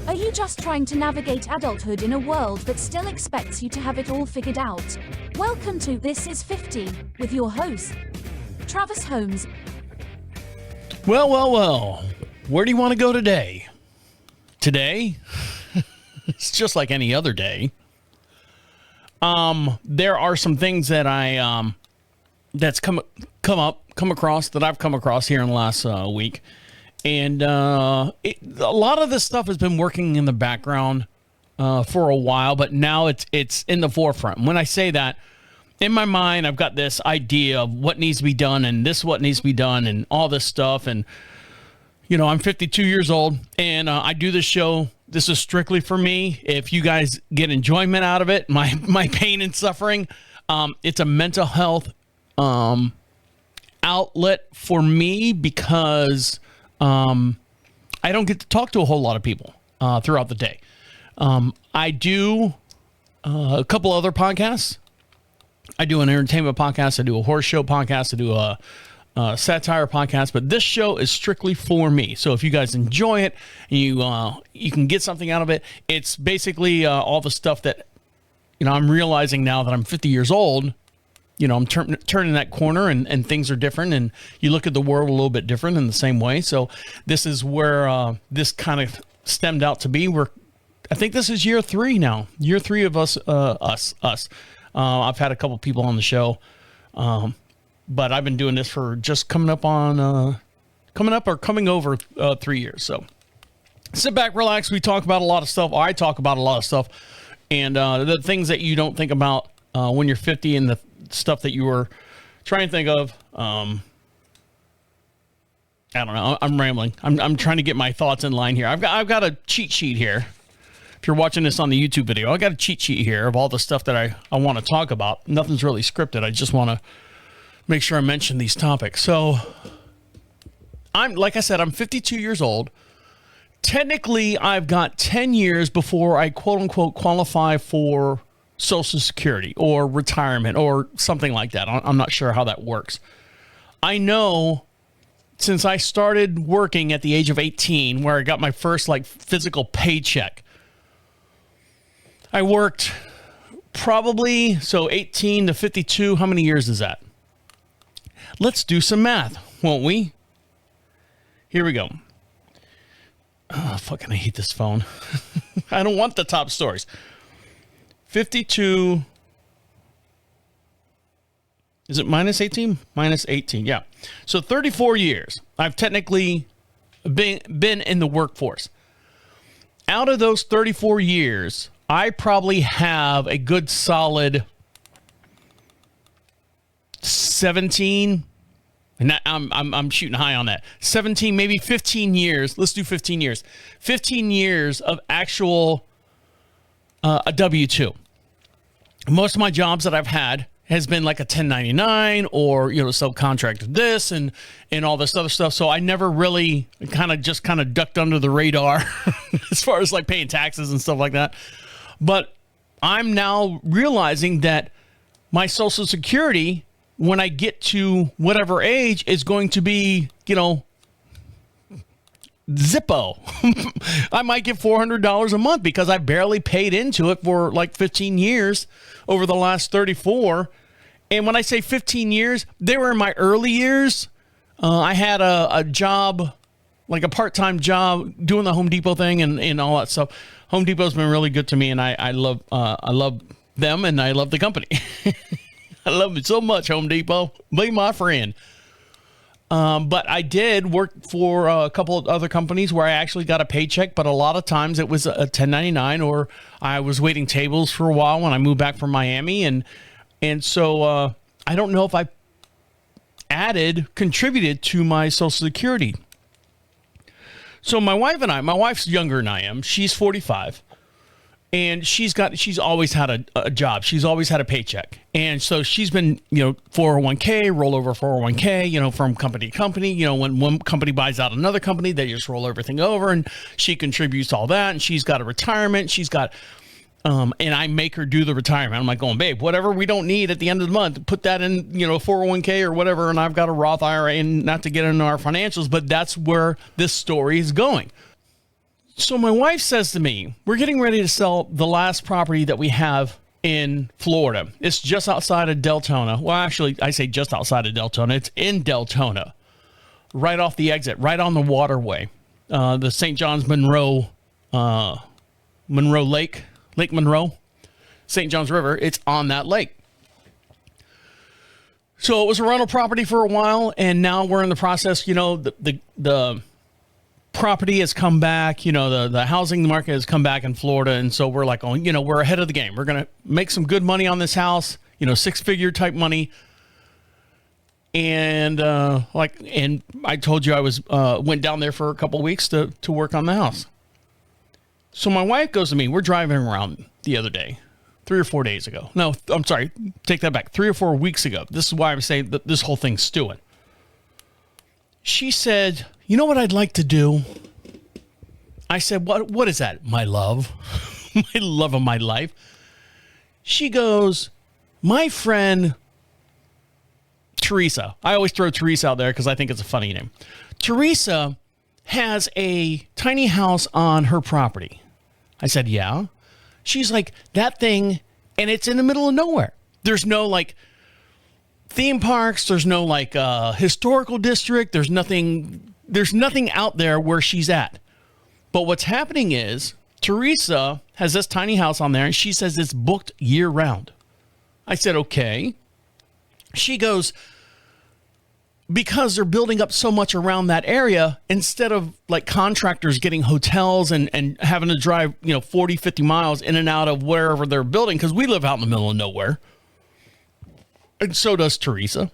Are you just trying to navigate adulthood in a world that still expects you to have it all figured out? Welcome to This is 50 with your host, Travis Holmes. Well. Where do you want to go today? Today? It's just like any other day. There are some things that that's come across that I've come across here in the last week. And a lot of this stuff has been working in the background for a while, but now it's in the forefront. When I say that, in my mind, I've got this idea of what needs to be done and this what needs to be done and all this stuff. And, you know, I'm 52 years old and I do this show. This is strictly for me. If you guys get enjoyment out of it, my pain and suffering, it's a mental health outlet for me because I don't get to talk to a whole lot of people throughout the day. I do a couple other podcasts. I do an entertainment podcast. I do a horse show podcast. I do a satire podcast. But this show is strictly for me. So if you guys enjoy it, and you can get something out of it. It's basically all the stuff that, you know, I'm realizing now that I'm 50 years old. You know, I'm turning that corner and things are different and you look at the world a little bit different in the same way. So this is where this kind of stemmed out to be. I think this is year 3 now. Year 3 of us. I've had a couple people on the show, but I've been doing this for just coming over 3 years. So sit back, relax. We talk about a lot of stuff. I talk about a lot of stuff and the things that you don't think about when you're 50 and the stuff that you were trying to think of. I don't know. I'm rambling. I'm trying to get my thoughts in line here. I've got a cheat sheet here. If you're watching this on the YouTube video, I got a cheat sheet here of all the stuff that I want to talk about. Nothing's really scripted. I just want to make sure I mention these topics. So like I said, I'm 52 years old. Technically, I've got 10 years before I quote unquote qualify for Social Security or retirement or something like that. I'm not sure how that works. I know since I started working at the age of 18, where I got my first physical paycheck, I worked probably, 18 to 52. How many years is that? Let's do some math, won't we? Here we go. Oh, fucking I hate this phone. I don't want the top stories. 52, is it minus 18? Minus 18, yeah. So 34 years, I've technically been in the workforce. Out of those 34 years, I probably have a good solid 17, and I'm shooting high on that. 17, maybe 15 years. Let's do 15 years. 15 years of actual a W-2. Most of my jobs that I've had has been like a 1099 or, you know, subcontracted this and all this other stuff. So I never really kind of ducked under the radar as far as like paying taxes and stuff like that. But I'm now realizing that my Social Security, when I get to whatever age, is going to be, you know, Zippo. I might get $400 a month because I barely paid into it for like 15 years over the last 34. And when I say 15 years, they were in my early years. I had a job, like a part-time job doing the Home Depot thing and all that stuff. Home Depot's been really good to me and I love them and I love the company. I love it so much, Home Depot. Be my friend. But I did work for a couple of other companies where I actually got a paycheck, but a lot of times it was a 1099 or I was waiting tables for a while when I moved back from Miami. And so I don't know if I contributed to my Social Security. So my wife's younger than I am. She's 45. And she's always had a job. She's always had a paycheck. And so she's been, 401k, rollover 401k, from company to company. When one company buys out another company, they just roll everything over and she contributes all that. And she's got a retirement. She's got, and I make her do the retirement. I'm like going, babe, whatever we don't need at the end of the month, put that in, 401k or whatever. And I've got a Roth IRA, and not to get into our financials, but that's where this story is going. So my wife says to me, we're getting ready to sell the last property that we have in Florida. It's just outside of Deltona. Well, actually, I say just outside of Deltona. It's in Deltona, right off the exit, right on the waterway. The St. John's Monroe Lake Monroe, St. John's River. It's on that lake. So it was a rental property for a while, and now we're in the process. You know, the property has come back. You know, the housing market has come back in Florida, and so we're like, oh, you know, we're ahead of the game. We're gonna make some good money on this house. You know, 6-figure type money. And and I told you I was went down there for a couple of weeks to work on the house. So my wife goes to me. We're driving around the other day, 3 or 4 days ago. No, I'm sorry. Take that back. 3 or 4 weeks ago. This is why I'm saying that this whole thing's stewing. She said, you know what I'd like to do? I said, what is that? My love. My love of my life. She goes, my friend Teresa. I always throw Teresa out there because I think it's a funny name. Teresa has a tiny house on her property. I said, yeah. She's like, that thing, and it's in the middle of nowhere. There's no like theme parks. There's no like historical district. There's nothing out there where she's at. But what's happening is Teresa has this tiny house on there, and she says it's booked year round. I said, okay. She goes, because they're building up so much around that area, instead of like contractors getting hotels and having to drive, 40, 50 miles in and out of wherever they're building, because we live out in the middle of nowhere. And so does Teresa.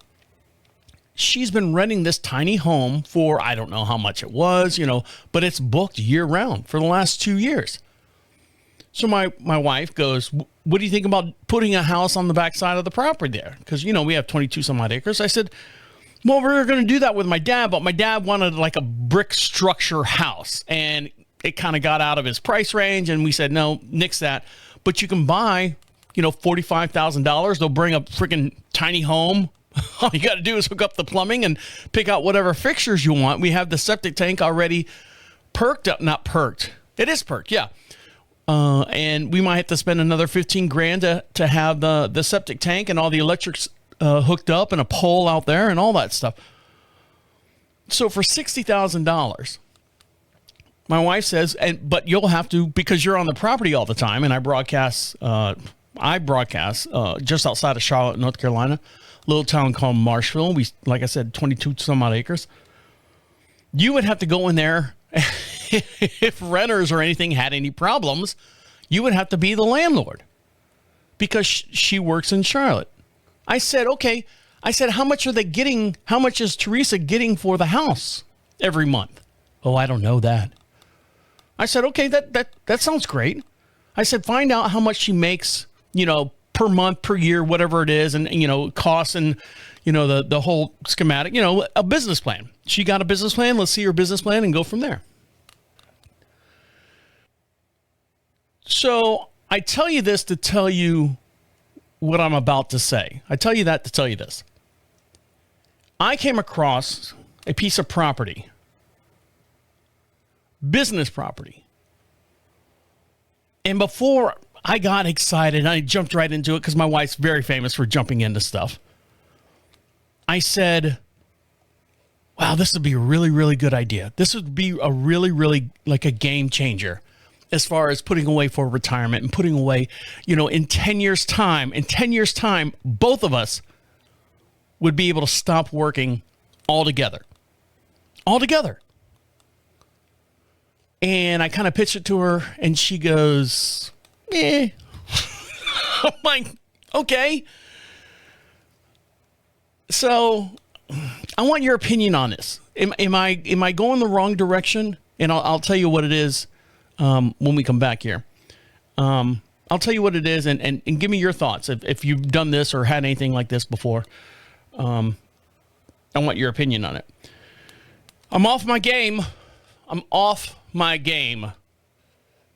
She's been renting this tiny home for, I don't know how much it was, but it's booked year round for the last 2 years. So my wife goes, what do you think about putting a house on the backside of the property there? Because, we have 22 some odd acres. I said, well, we're going to do that with my dad, but my dad wanted like a brick structure house, and it kind of got out of his price range. And we said, no, nix that. But you can buy, $45,000. They'll bring a freaking tiny home. All you got to do is hook up the plumbing and pick out whatever fixtures you want. We have the septic tank already perked up, not perked. It is perked. Yeah. And we might have to spend another $15,000 to have the septic tank and all the electrics hooked up and a pole out there and all that stuff. So for $60,000, my wife says, but you'll have to, because you're on the property all the time, and I broadcast just outside of Charlotte, North Carolina, a little town called Marshville. We, like I said, 22 some odd acres. You would have to go in there. If renters or anything had any problems, you would have to be the landlord because she works in Charlotte. I said, okay. I said, how much are they getting? How much is Teresa getting for the house every month? Oh, I don't know that. I said, okay, that sounds great. I said, find out how much she makes, per month, per year, whatever it is. And, costs and, the whole schematic, a business plan. She got a business plan. Let's see her business plan and go from there. So I tell you this to tell you what I'm about to say. I tell you that to tell you this. I came across a piece of property, business property. And before I got excited, I jumped right into it because my wife's very famous for jumping into stuff. I said, wow, this would be a really, really good idea. This would be a really, really like a game changer as far as putting away for retirement and putting away, in 10 years time, both of us would be able to stop working altogether. And I kind of pitched it to her and she goes, I'm like, okay. So I want your opinion on this. Am I going the wrong direction? And I'll tell you what it is when we come back here. I'll tell you what it is and give me your thoughts. If you've done this or had anything like this before, I want your opinion on it. I'm off my game.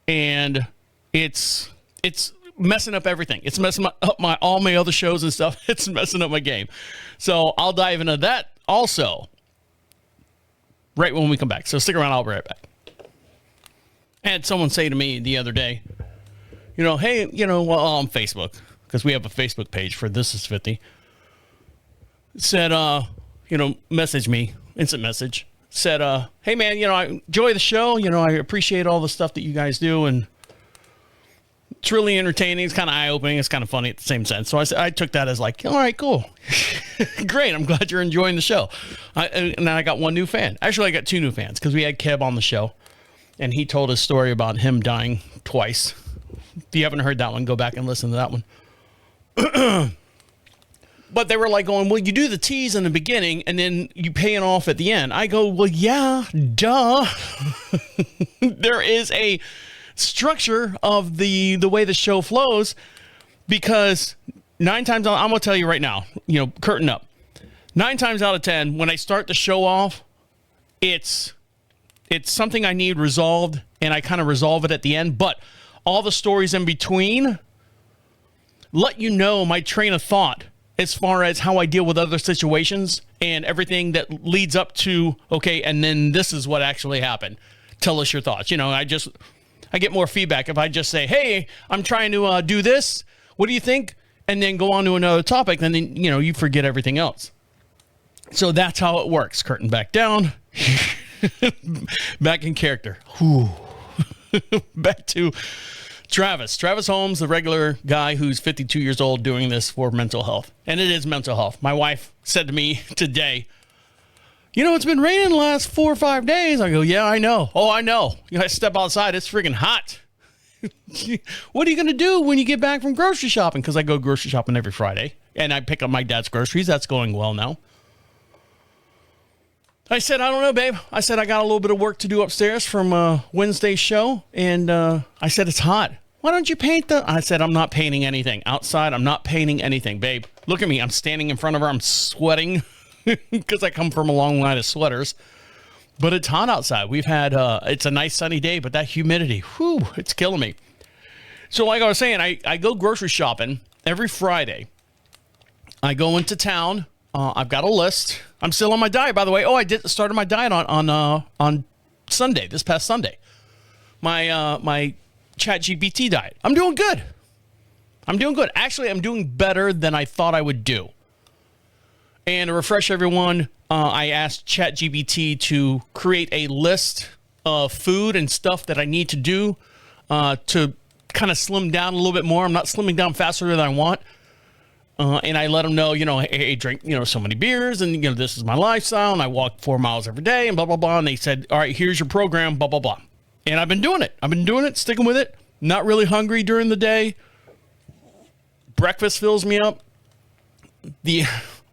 And it's messing up everything. It's messing up all my other shows and stuff. It's messing up my game. So I'll dive into that also right when we come back. So stick around. I'll be right back. I had someone say to me the other day, hey, well, on Facebook, because we have a Facebook page for This Is 50, said, message me, instant message, said, hey, man, I enjoy the show. I appreciate all the stuff that you guys do, and it's really entertaining. It's kind of eye-opening. It's kind of funny at the same sense. So I took that as like, all right, cool. Great. I'm glad you're enjoying the show. And then I got one new fan. Actually, I got two new fans because we had Kev on the show, and he told a story about him dying twice. If you haven't heard that one, go back and listen to that one. But they were like going, well, you do the tease in the beginning, and then you pay it off at the end. I go, well, yeah, duh. There is a structure of the way the show flows, because 9 times I'm gonna tell you right now, curtain up, 9 times out of 10 when I start the show off, it's something I need resolved, and I kind of resolve it at the end, but all the stories in between let you know my train of thought as far as how I deal with other situations and everything that leads up to, okay, and then this is what actually happened. Tell us your thoughts. I get more feedback if I just say, hey, I'm trying to do this. What do you think? And then go on to another topic. And then, you forget everything else. So that's how it works. Curtain back down. Back in character. Whew. Back to Travis. Travis Holmes, the regular guy who's 52 years old doing this for mental health. And it is mental health. My wife said to me today, it's been raining the last 4 or 5 days. I go, yeah, I know. Oh, I know. I step outside. It's freaking hot. What are you going to do when you get back from grocery shopping? Because I go grocery shopping every Friday, and I pick up my dad's groceries. That's going well now. I said, I don't know, babe. I said, I got a little bit of work to do upstairs from Wednesday's show. And I said, it's hot. Why don't you paint I said, I'm not painting anything. Outside, I'm not painting anything, babe. Look at me. I'm standing in front of her. I'm sweating. Because I come from a long line of sweaters, but it's hot outside. We've had, it's a nice sunny day, but that humidity, whew, it's killing me. So like I was saying, I go grocery shopping every Friday. I go into town. I've got a list. I'm still on my diet, by the way. Oh, I started my diet on Sunday, this past Sunday. My ChatGPT diet. I'm doing good. Actually, I'm doing better than I thought I would do. And to refresh everyone, I asked ChatGPT to create a list of food and stuff that I need to do to kind of slim down a little bit more. I'm not slimming down faster than I want. And I let them know, hey, drink, so many beers, and, this is my lifestyle, and I walk 4 miles every day, and blah, blah, blah. And they said, all right, here's your program, blah, blah, blah. And I've been doing it, sticking with it. Not really hungry during the day. Breakfast fills me up.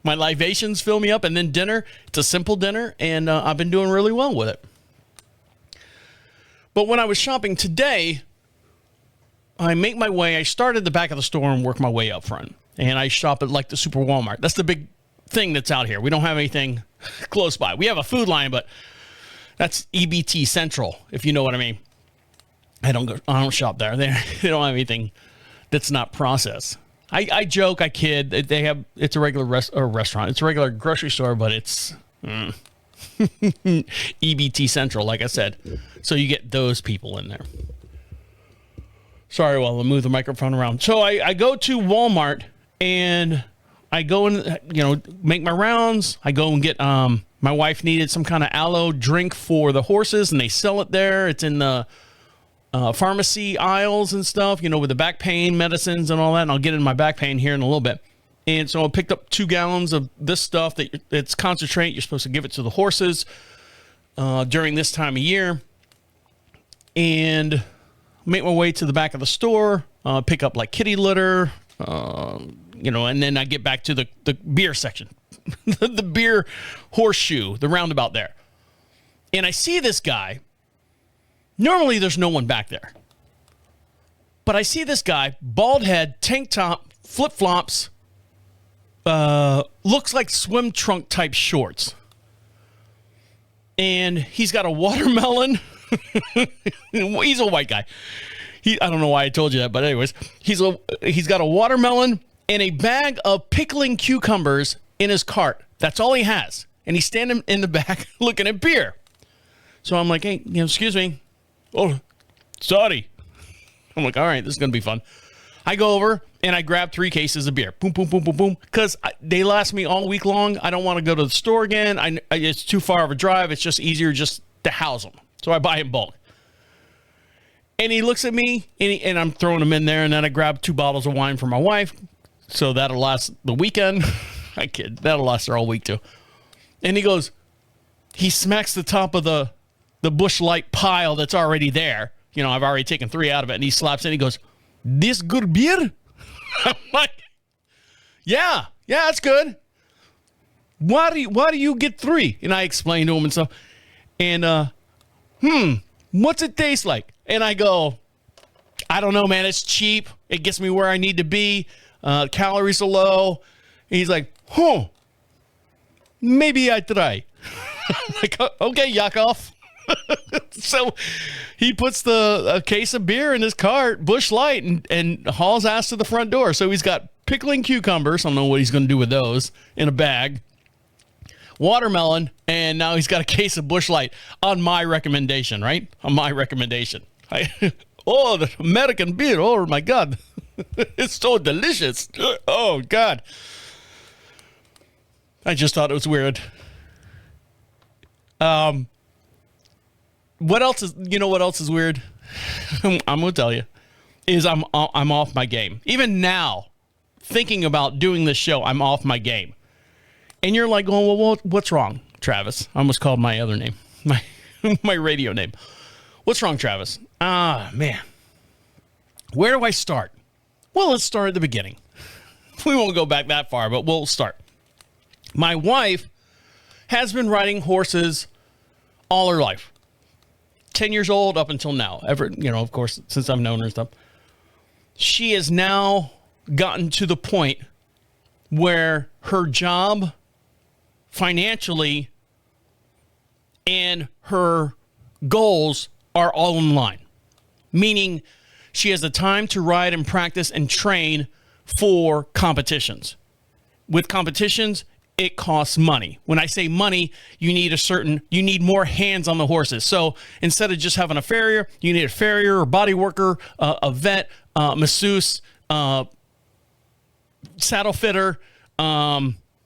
My libations fill me up, and then dinner. It's a simple dinner, and I've been doing really well with it. But when I was shopping today, I make my way. I start at the back of the store and work my way up front. And I shop at like the Super Walmart. That's the big thing that's out here. We don't have anything close by. We have a food line, but that's EBT Central, if you know what I mean. I don't shop there. They don't have anything that's not processed. I joke, I kid. It's a regular restaurant. It's a regular grocery store, but it's EBT Central, like I said. So you get those people in there. Sorry, well, I'll move the microphone around. So I go to Walmart, and I go and, make my rounds. I go and get, my wife needed some kind of aloe drink for the horses, and they sell it there. It's in the pharmacy aisles and stuff, with the back pain medicines and all that. And I'll get in my back pain here in a little bit. And so I picked up 2 gallons of this stuff it's concentrate. You're supposed to give it to the horses during this time of year. And make my way to the back of the store, pick up like kitty litter, and then I get back to the beer section, the beer horseshoe, the roundabout there. And I see this guy. Normally, there's no one back there. But I see this guy, bald head, tank top, flip-flops, looks like swim trunk type shorts. And he's got a watermelon. He's a white guy. I don't know why I told you that, but anyways, he's got a watermelon and a bag of pickling cucumbers in his cart. That's all he has. And he's standing in the back looking at beer. So I'm like, hey, excuse me. Oh, Sorry. I'm like, all right, this is going to be fun. I go over and I grab 3 cases of beer. Boom, boom, boom, boom, boom. Because they last me all week long. I don't want to go to the store again. It's too far of a drive. It's just easier just to house them. So I buy in bulk. And he looks at me, and I'm throwing them in there. And then I grab 2 bottles of wine for my wife. So that'll last the weekend. I kid. That'll last her all week, too. And he goes, he smacks the top of the Busch Light pile that's already there. You know, I've already taken 3 out of it. And he slaps it and he goes, this good beer? I'm like, yeah, it's good. Why do you get 3? And I explained to him and stuff. And, what's it taste like? And I go, I don't know, man. It's cheap. It gets me where I need to be. Calories are low. And he's like, maybe I try. I'm like, okay, Yakov. So he puts a case of beer in his cart, Busch Light, and hauls ass to the front door. So he's got pickling cucumbers. I don't know what he's going to do with those in a bag. Watermelon, and now he's got a case of Busch Light on my recommendation, right? On my recommendation. Oh, the American beer. Oh, my God. It's so delicious. Oh, God. I just thought it was weird. What else is, what else is weird? I'm going to tell you, is I'm off my game. Even now, thinking about doing this show, I'm off my game. And you're like, going, well, what's wrong, Travis? I almost called my other name, my radio name. What's wrong, Travis? Man. Where do I start? Well, let's start at the beginning. We won't go back that far, but we'll start. My wife has been riding horses all her life. 10 years old up until now. Of course, since I've known her and stuff. She has now gotten to the point where her job financially and her goals are all in line. Meaning she has the time to ride and practice and train for competitions. With competitions, it costs money. When I say money, you need more hands on the horses. So instead of just having a farrier, you need a farrier, a body worker, a vet, masseuse, saddle fitter.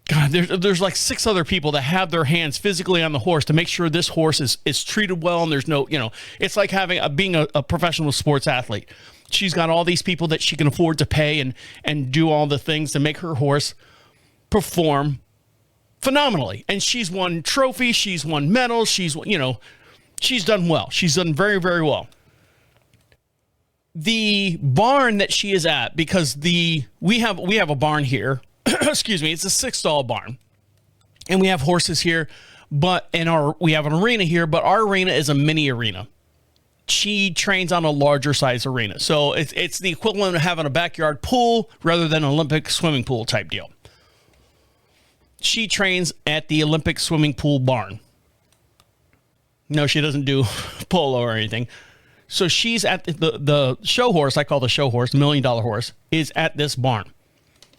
God, there's like 6 other people that have their hands physically on the horse to make sure this horse is treated well. And there's no, it's like being a professional sports athlete. She's got all these people that she can afford to pay and do all the things to make her horse perform phenomenally. And she's won trophies. She's won medals. She's done well. She's done very, very well. The barn that she is at, because we have a barn here. Excuse me. It's a 6-stall barn, and we have horses here, we have an arena here, but our arena is a mini arena. She trains on a larger size arena. So it's the equivalent of having a backyard pool rather than an Olympic swimming pool type deal. She trains at the Olympic swimming pool barn. No, she doesn't do polo or anything. So she's at the show horse, I call the show horse, $1 million horse, is at this barn.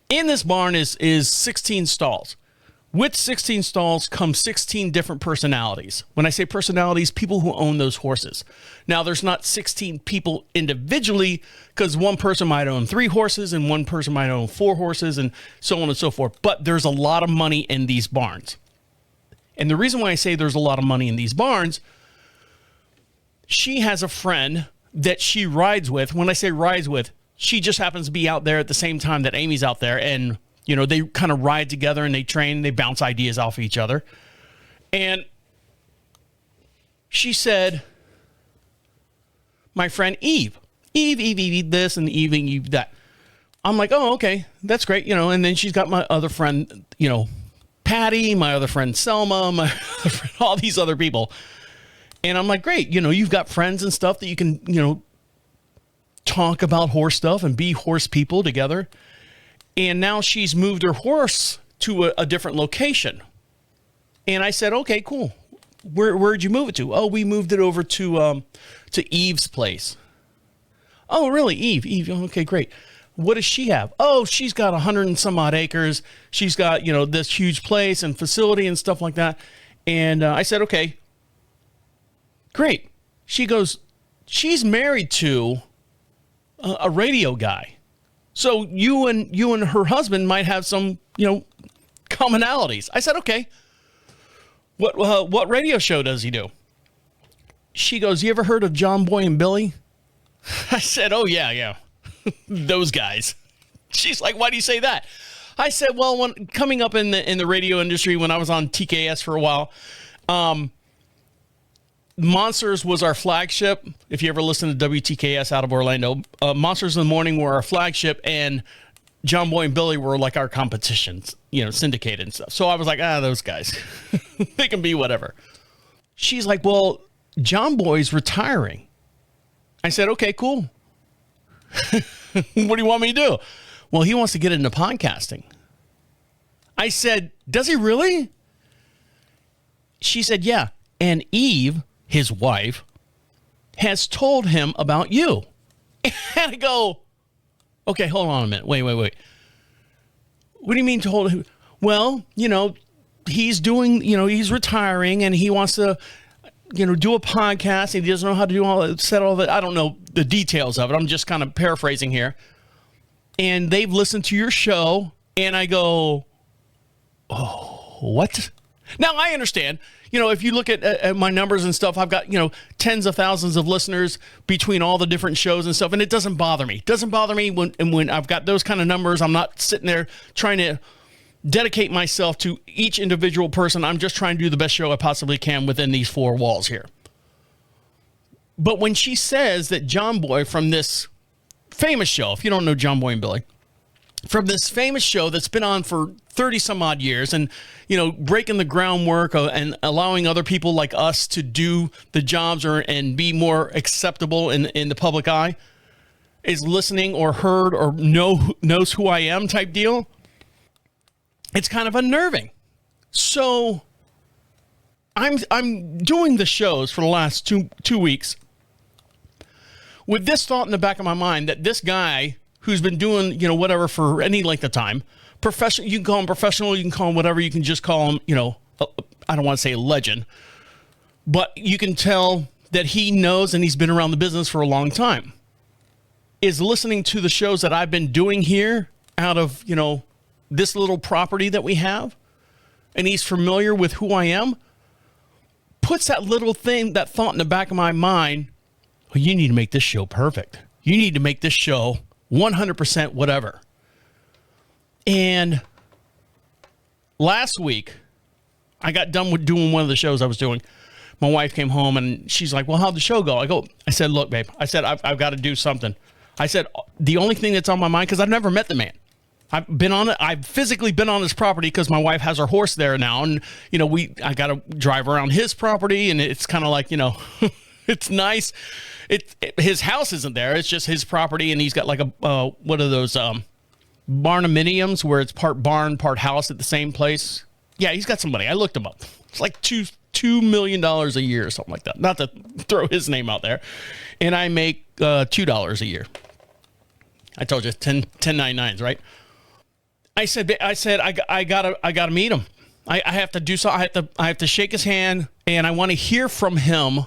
In this barn is 16 stalls. With 16 stalls come 16 different personalities. When I say personalities, people who own those horses. Now, there's not 16 people individually, because one person might own 3 horses and one person might own 4 horses and so on and so forth. But there's a lot of money in these barns. And the reason why I say there's a lot of money in these barns, she has a friend that she rides with. When I say rides with, she just happens to be out there at the same time that Amy's out there, and they kind of ride together and they train, they bounce ideas off of each other. And she said, my friend Eve this and Eve that. I'm like, oh, okay, that's great. And then she's got my other friend, Patty, my other friend Selma, my other friend, all these other people. And I'm like, great. You've got friends and stuff that you can, talk about horse stuff and be horse people together. And now she's moved her horse to a different location. And I said, okay, cool. Where'd you move it to? Oh, we moved it over to Eve's place. Oh, really? Eve. Okay, great. What does she have? Oh, she's got 100 and some odd acres. She's got, this huge place and facility and stuff like that. And I said, okay, great. She goes, she's married to a radio guy. So you and her husband might have some, commonalities. I said, okay. What radio show does he do? She goes, you ever heard of John Boy and Billy? I said, oh, yeah. Those guys. She's like, why do you say that? I said, well, coming up in the radio industry, when I was on TKS for a while, Monsters was our flagship. If you ever listen to WTKS out of Orlando, Monsters in the Morning were our flagship, and John Boy and Billy were like our competitions, syndicated and stuff. So I was like, those guys, they can be whatever. She's like, well, John Boy's retiring. I said, okay, cool. What do you want me to do? Well, he wants to get into podcasting. I said, does he really? She said, yeah. And Eve, his wife, has told him about you. And I go, okay, hold on a minute. Wait. What do you mean told him? Well, he's doing, he's retiring and he wants to, do a podcast. And he doesn't know how to do all that. I don't know the details of it. I'm just kind of paraphrasing here. And they've listened to your show. And I go, oh, what? Now I understand, if you look at my numbers and stuff, I've got, tens of thousands of listeners between all the different shows and stuff. And it doesn't bother me. It doesn't bother me when I've got those kind of numbers. I'm not sitting there trying to dedicate myself to each individual person. I'm just trying to do the best show I possibly can within these four walls here. But when she says that John Boy from this famous show, if you don't know John Boy and Billy, from this famous show that's been on for 30 some odd years and, breaking the groundwork and allowing other people like us to do the jobs and be more acceptable in the public eye, is listening or heard or knows who I am type deal. It's kind of unnerving. So I'm doing the shows for the last two weeks with this thought in the back of my mind that this guy who's been doing, whatever for any length of time, professional, you can call him professional, you can call him whatever, you can just call him, I don't want to say a legend, but you can tell that he knows and he's been around the business for a long time, is listening to the shows that I've been doing here out of, this little property that we have, and he's familiar with who I am, puts that little thing, that thought in the back of my mind, well, you need to make this show perfect. You need to make this show 100% whatever. And last week, I got done with doing one of the shows I was doing. My wife came home and she's like, well, how'd the show go? I said, look, babe, I said, I've got to do something. I said, the only thing that's on my mind, because I've never met the man. I've physically been on his property because my wife has her horse there now. And, I got to drive around his property, and it's kind of like, it's nice. His house isn't there. It's just his property. And he's got like what are those, barnuminiums where it's part barn, part house at the same place. Yeah, he's got some money. I looked him up. It's like $2 million a year or something like that. Not to throw his name out there. And I make $2 a year. I told you 1099s, right? I said I gotta meet him. I have to do so. I have to shake his hand, and I want to hear from him.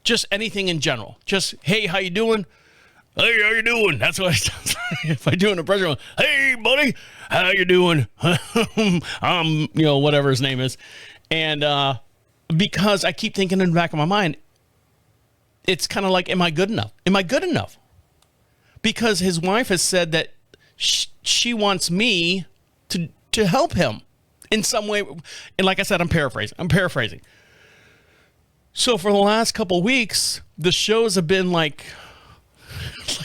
Just anything in general. Just, hey, how you doing? Hey, how you doing? That's what I sound like. If I do an impression, hey, buddy, how you doing? Whatever his name is. And because I keep thinking in the back of my mind, it's kind of like, am I good enough? Am I good enough? Because his wife has said that she wants me to help him in some way. And like I said, I'm paraphrasing. So for the last couple of weeks, the shows have been like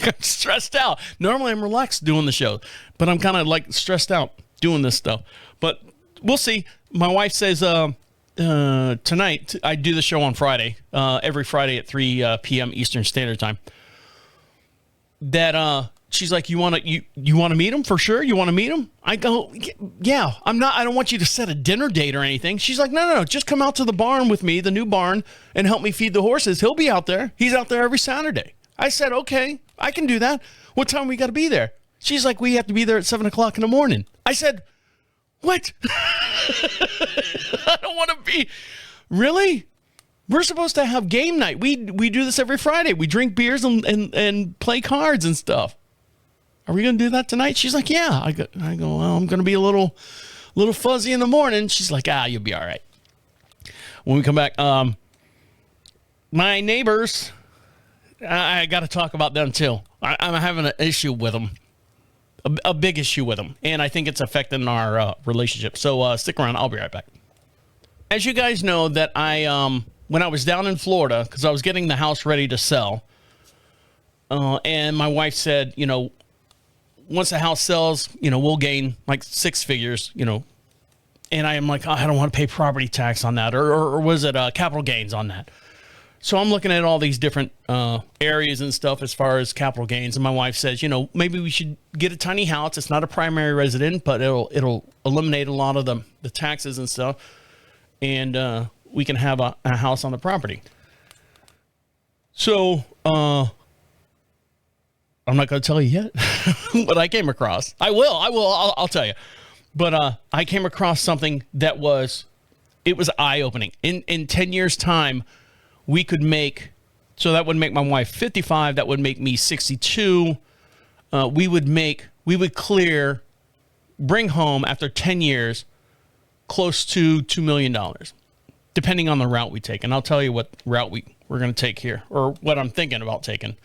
I'm stressed out. Normally I'm relaxed doing the show, but I'm kind of like stressed out doing this stuff. But we'll see. My wife says tonight, I do the show on Friday, every Friday at 3 p.m. Eastern Standard Time. That she's like, you want to meet him for sure? You want to meet him? I go, yeah. I don't want you to set a dinner date or anything. She's like, no, just come out to the barn with me, the new barn, and help me feed the horses. He'll be out there. He's out there every Saturday. I said, okay, I can do that. What time we got to be there? She's like, we have to be there at 7:00 in the morning. I said, what? I don't want to be. Really? We're supposed to have game night. We do this every Friday. We drink beers and play cards and stuff. Are we going to do that tonight? She's like, yeah. I go, well, I'm going to be a little fuzzy in the morning. She's like, you'll be all right. When we come back, my neighbors, I got to talk about them too. I'm having an issue with them, a big issue with them. And I think it's affecting our relationship. So stick around. I'll be right back. As you guys know that when I was down in Florida, because I was getting the house ready to sell, and my wife said, once the house sells, we'll gain like 6 figures, and I am like, I don't want to pay property tax on that, or was it capital gains on that? So I'm looking at all these different areas and stuff as far as capital gains, and my wife says, maybe we should get a tiny house. It's not a primary resident, but it'll eliminate a lot of the taxes and stuff, and we can have a house on the property. So I'm not going to tell you yet what I came across. I will. I'll tell you. But I came across something that was eye-opening. In 10 years' time, we could make, so that would make my wife 55. That would make me 62. We would clear, bring home after 10 years, close to $2 million, depending on the route we take. And I'll tell you what route we're going to take here, or what I'm thinking about taking.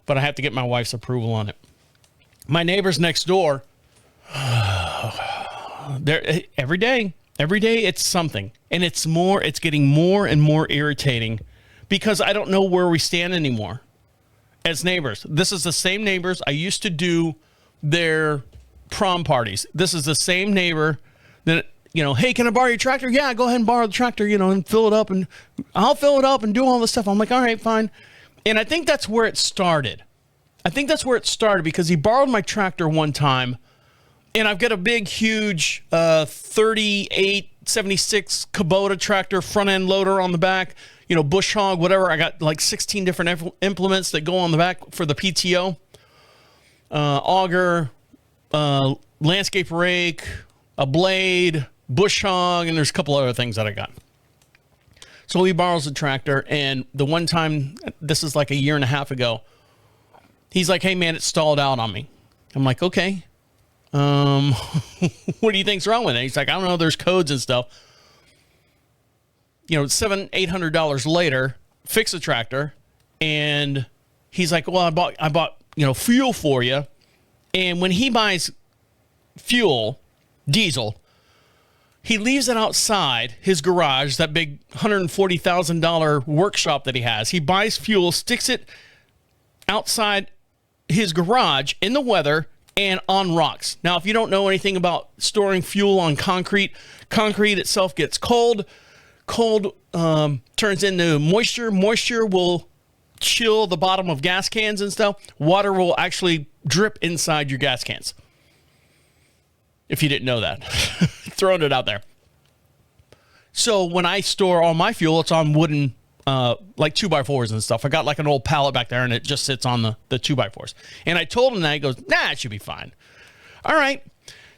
But I have to get my wife's approval on it. My neighbors next door, every day it's something. And it's getting more and more irritating because I don't know where we stand anymore as neighbors. This is the same neighbors. I used to do their prom parties. This is the same neighbor that, hey, can I borrow your tractor? Yeah, go ahead and borrow the tractor, and fill it up, and I'll fill it up and do all this stuff. I'm like, all right, fine. And I think that's where it started. Because he borrowed my tractor one time, and I've got a big, huge 3876 Kubota tractor, front end loader on the back, bush hog, whatever. I got like 16 different implements that go on the back for the PTO. Auger, landscape rake, a blade, bush hog, and there's a couple other things that I got. So he borrows a tractor, and the one time, this is like a year and a half ago, he's like, hey, man, it stalled out on me. I'm like, okay. What do you think's wrong with it? He's like, I don't know, there's codes and stuff. $700-800 later, fix the tractor, and he's like, well, I bought fuel for you. And when he buys fuel, diesel, he leaves it outside his garage, that big $140,000 workshop that he has. He buys fuel, sticks it outside his garage in the weather and on rocks. Now, if you don't know anything about storing fuel on concrete itself gets cold. Cold turns into moisture. Moisture will chill the bottom of gas cans and stuff. Water will actually drip inside your gas cans. If you didn't know that. Throwing it out there. So when I store all my fuel, it's on wooden, like 2x4s and stuff. I got like an old pallet back there, and it just sits on the 2x4s. And I told him that. He goes, nah, it should be fine. All right.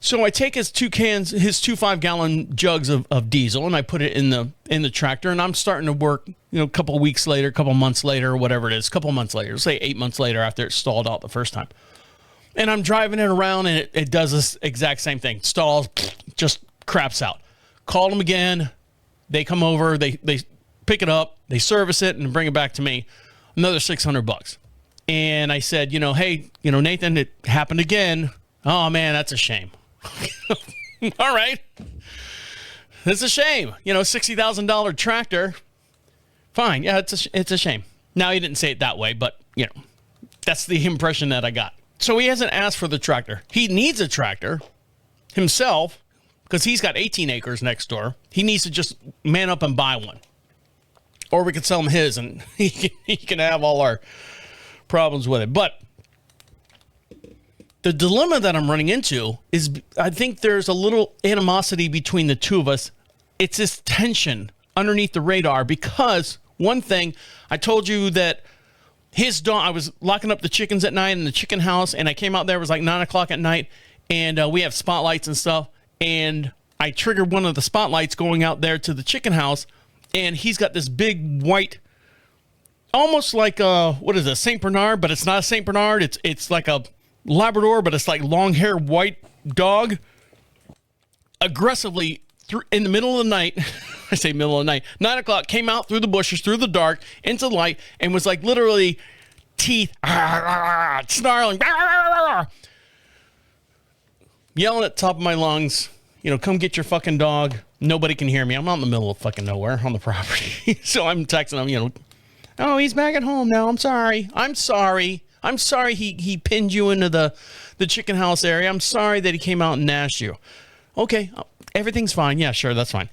So I take his 2 5-gallon jugs of diesel, and I put it in the tractor, and I'm starting to work, a couple months later, or whatever it is, say 8 months later after it stalled out the first time. And I'm driving it around, and it does this exact same thing. Stalls, just craps out. Call them again. They come over. They pick it up. They service it and bring it back to me. Another $600. And I said, hey, Nathan, it happened again. Oh, man, that's a shame. All right. It's a shame. $60,000 tractor. Fine. Yeah, it's a shame. Now, he didn't say it that way, but, that's the impression that I got. So he hasn't asked for the tractor. He needs a tractor himself because he's got 18 acres next door. He needs to just man up and buy one. Or we could sell him his, and he can have all our problems with it. But the dilemma that I'm running into is I think there's a little animosity between the two of us. It's this tension underneath the radar because one thing, I told you that his dog, I was locking up the chickens at night in the chicken house, and I came out there, it was like 9 o'clock at night, and we have spotlights and stuff, and I triggered one of the spotlights going out there to the chicken house, and he's got this big white, almost like what is it, Saint Bernard, but it's not a Saint Bernard. It's like a Labrador, but it's like long hair white dog. Aggressively in the middle of the night, I say middle of the night, 9 o'clock, came out through the bushes, through the dark, into the light, and was like literally teeth snarling, yelling at the top of my lungs. Come get your fucking dog. Nobody can hear me. I'm out in the middle of fucking nowhere on the property. So I'm texting him, oh, he's back at home now. I'm sorry he pinned you into the chicken house area. I'm sorry that he came out and gnashed you. Okay, everything's fine. Yeah, sure, that's fine.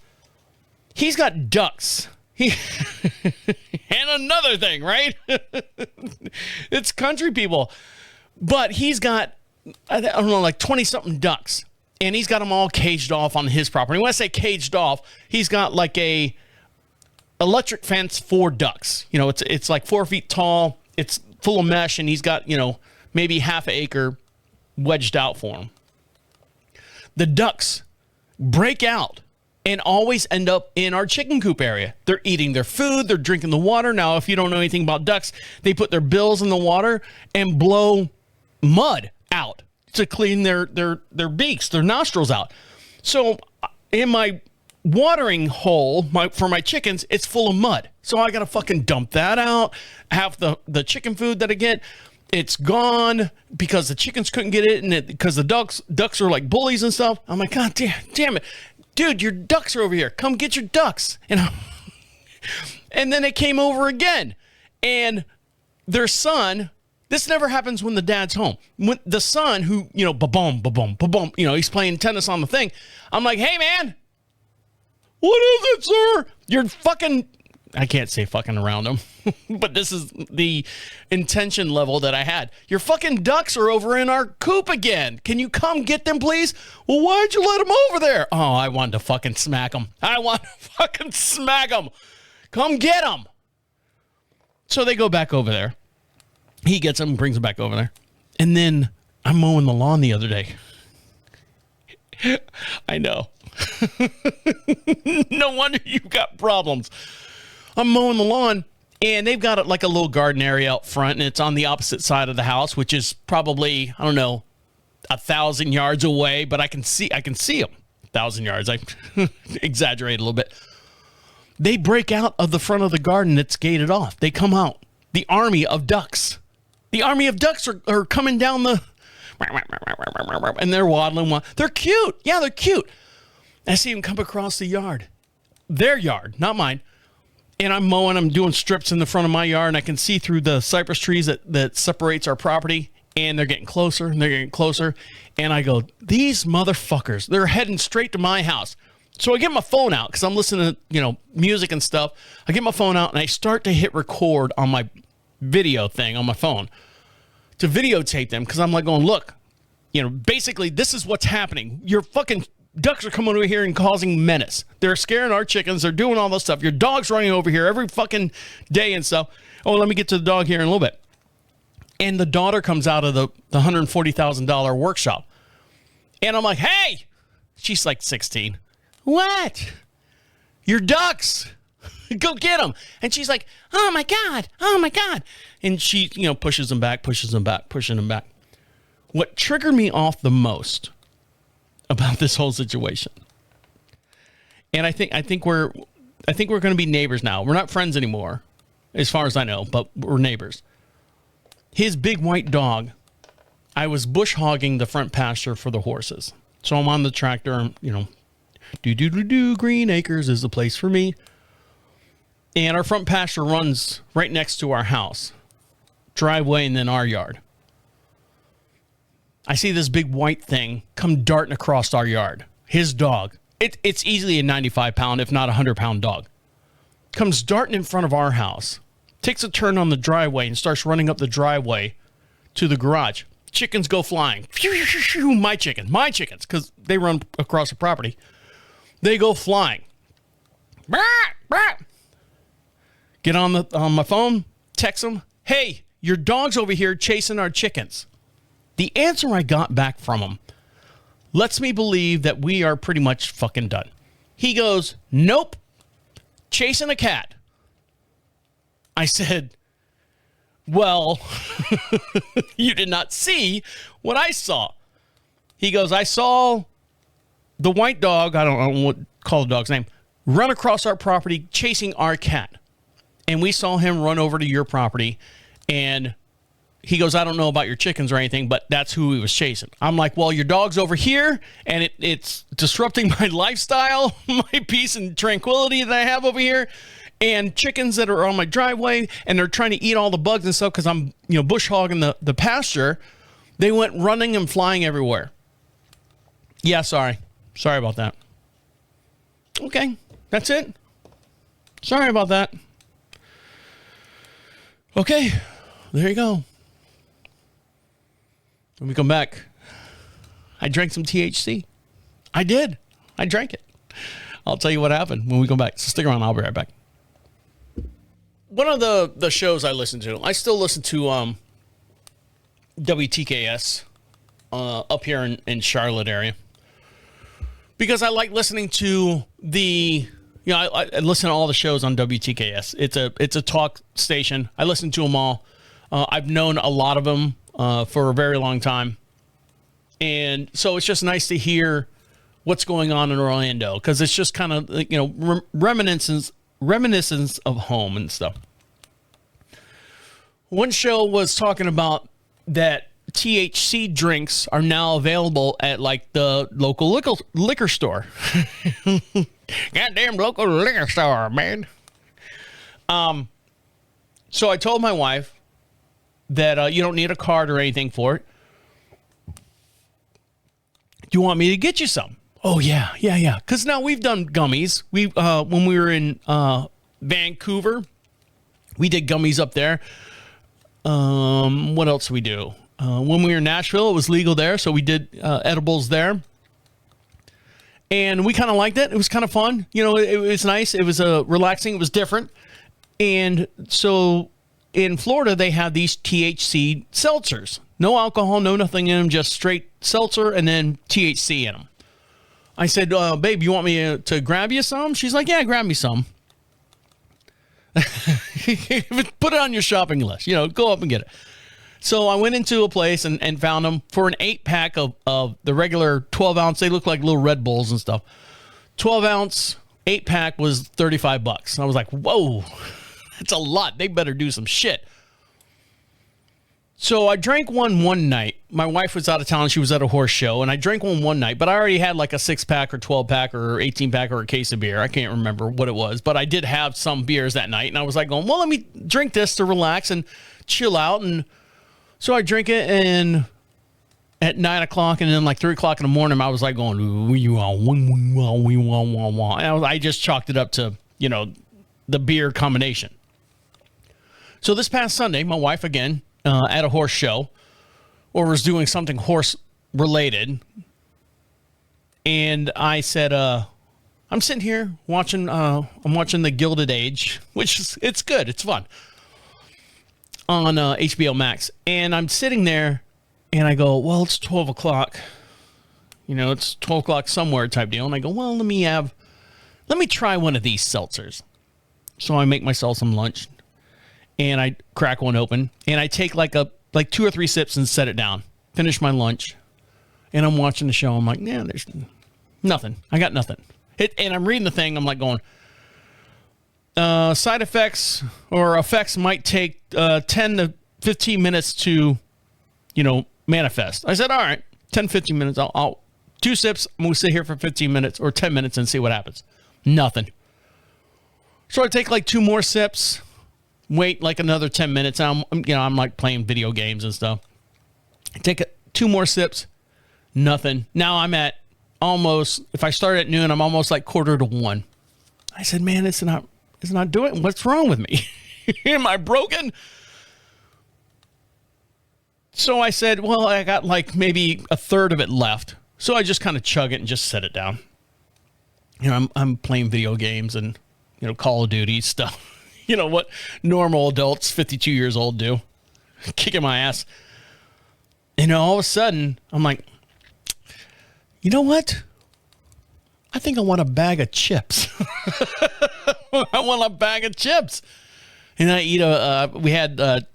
He's got ducks. And another thing, right? It's country people. But he's got, I don't know, like 20-something ducks. And he's got them all caged off on his property. When I say caged off, he's got like a electric fence for ducks. It's like 4 feet tall. It's full of mesh, and he's got, maybe half an acre wedged out for him. The ducks break out and always end up in our chicken coop area. They're eating their food. They're drinking the water. Now, if you don't know anything about ducks, they put their bills in the water and blow mud out to clean their beaks, their nostrils out. So in my watering hole for my chickens, it's full of mud. So I got to fucking dump that out. Half the chicken food that I get, it's gone because the chickens couldn't get it, and because the ducks are like bullies and stuff. I'm like, God damn it. Dude, your ducks are over here. Come get your ducks. And then they came over again. And their son, this never happens when the dad's home. When the son who, ba-boom, ba-boom, ba-boom, he's playing tennis on the thing. I'm like, hey, man, what is it, sir? You're fucking, I can't say fucking around him, but this is the intention level that I had. Your fucking ducks are over in our coop again. Can you come get them, please? Well, why'd you let them over there? Oh, I wanted to fucking smack them. Come get them. So they go back over there. He gets them, brings them back over there. And then I'm mowing the lawn the other day. I know. No wonder you've got problems. I'm mowing the lawn, and they've got like a little garden area out front, and it's on the opposite side of the house, which is probably, I don't know, 1,000 yards away, but I can see them. 1,000 yards. I exaggerate a little bit. They break out of the front of the garden that's gated off. They come out. The army of ducks. The army of ducks are coming down and they're waddling. They're cute. Yeah, they're cute. I see them come across the yard. Their yard, not mine. And I'm mowing. I'm doing strips in the front of my yard, and I can see through the cypress trees that separates our property. And they're getting closer, and they're getting closer. And I go, these motherfuckers, they're heading straight to my house. So I get my phone out because I'm listening to, music and stuff. I get my phone out, and I start to hit record on my video thing on my phone to videotape them, because I'm like going, look, basically this is what's happening. Your fucking ducks are coming over here and causing menace. They're scaring our chickens. They're doing all this stuff. Your dog's running over here every fucking day and stuff. Oh, let me get to the dog here in a little bit. And the daughter comes out of the $140,000 workshop. And I'm like, hey, she's like 16. What? Your ducks. Go get them. And she's like, oh my God. And she, pushes them back. What triggered me off the most about this whole situation, and I think we're going to be neighbors now. We're not friends anymore, as far as I know, but we're neighbors. His big white dog, I was bush hogging the front pasture for the horses. So I'm on the tractor, Green Acres is the place for me. And our front pasture runs right next to our house, driveway, and then our yard. I see this big white thing come darting across our yard. His dog. It's easily a 95-pound, if not a 100-pound dog. Comes darting in front of our house, takes a turn on the driveway, and starts running up the driveway to the garage. Chickens go flying. My chickens, because they run across the property. They go flying. Get on my phone, text them, hey, your dog's over here chasing our chickens. The answer I got back from him lets me believe that we are pretty much fucking done. He goes, nope, chasing a cat. I said, well, you did not see what I saw. He goes, I saw the white dog, I don't know what call the dog's name, run across our property chasing our cat. And we saw him run over to your property. And he goes, I don't know about your chickens or anything, but that's who he was chasing. I'm like, well, your dog's over here, and it's disrupting my lifestyle, my peace and tranquility that I have over here, and chickens that are on my driveway, and they're trying to eat all the bugs and stuff because I'm, bush hogging the pasture. They went running and flying everywhere. Yeah, sorry. Sorry about that. Okay, that's it. Sorry about that. Okay, there you go. When we come back, I drank some THC. I did. I drank it. I'll tell you what happened when we come back. So stick around. I'll be right back. One of the shows I listen to, I still listen to WTKS up here in Charlotte area. Because I like listening to I listen to all the shows on WTKS. It's a talk station. I listen to them all. I've known a lot of them for a very long time. And so it's just nice to hear what's going on in Orlando because it's just kind of, reminiscence of home and stuff. One show was talking about that THC drinks are now available at like the local liquor store. Goddamn local liquor store, man. So I told my wife that you don't need a card or anything for it. Do you want me to get you some? Oh, yeah. Because now we've done gummies. When we were in Vancouver, we did gummies up there. What else did we do? When we were in Nashville, it was legal there, so we did edibles there. And we kind of liked it. It was kind of fun. It was nice. It was relaxing. It was different. And so in Florida, they have these THC seltzers. No alcohol, no nothing in them, just straight seltzer and then THC in them. I said, babe, you want me to grab you some? She's like, yeah, grab me some. Put it on your shopping list. Go up and get it. So I went into a place and found them for an 8-pack of the regular 12-ounce. They look like little Red Bulls and stuff. 12-ounce 8-pack was $35. I was like, whoa, that's a lot. They better do some shit. So I drank one night. My wife was out of town. She was at a horse show, and I drank one night. But I already had like a 6-pack or 12-pack or 18-pack or a case of beer. I can't remember what it was. But I did have some beers that night, and I was like going, well, let me drink this to relax and chill out. And so I drink it, and at 9 o'clock, and then like 3 o'clock in the morning, I was like going, and I just chalked it up to, the beer combination. So this past Sunday, my wife, again, at a horse show, or was doing something horse related. And I said, I'm sitting here watching, I'm watching The Gilded Age, which it's good. It's fun on HBO Max. And I'm sitting there and I go, well, it's 12 o'clock. It's 12 o'clock somewhere type deal. And I go, well, let me try one of these seltzers. So I make myself some lunch and I crack one open and I take like 2 or 3 sips and set it down, finish my lunch. And I'm watching the show. I'm like, yeah, there's nothing. I got nothing. And I'm reading the thing. I'm like going, side effects or effects might take 10 to 15 minutes to, manifest. I said, all right, 10, 15 minutes. I'll 2 sips. I'm going to sit here for 15 minutes or 10 minutes and see what happens. Nothing. So I take like 2 more sips, wait like another 10 minutes. And I'm like playing video games and stuff. I take 2 more sips. Nothing. Now I'm at almost, if I start at noon, I'm almost like 1:45. I said, man, it's not doing it. What's wrong with me? Am I broken? So I said, well, I got like maybe a third of it left. So I just kind of chug it and just set it down. I'm playing video games and, Call of Duty stuff. What normal adults, 52 years old do. Kicking my ass. And all of a sudden, I'm like, you know what? I think I want a bag of chips. I want a bag of chips. And I eat we had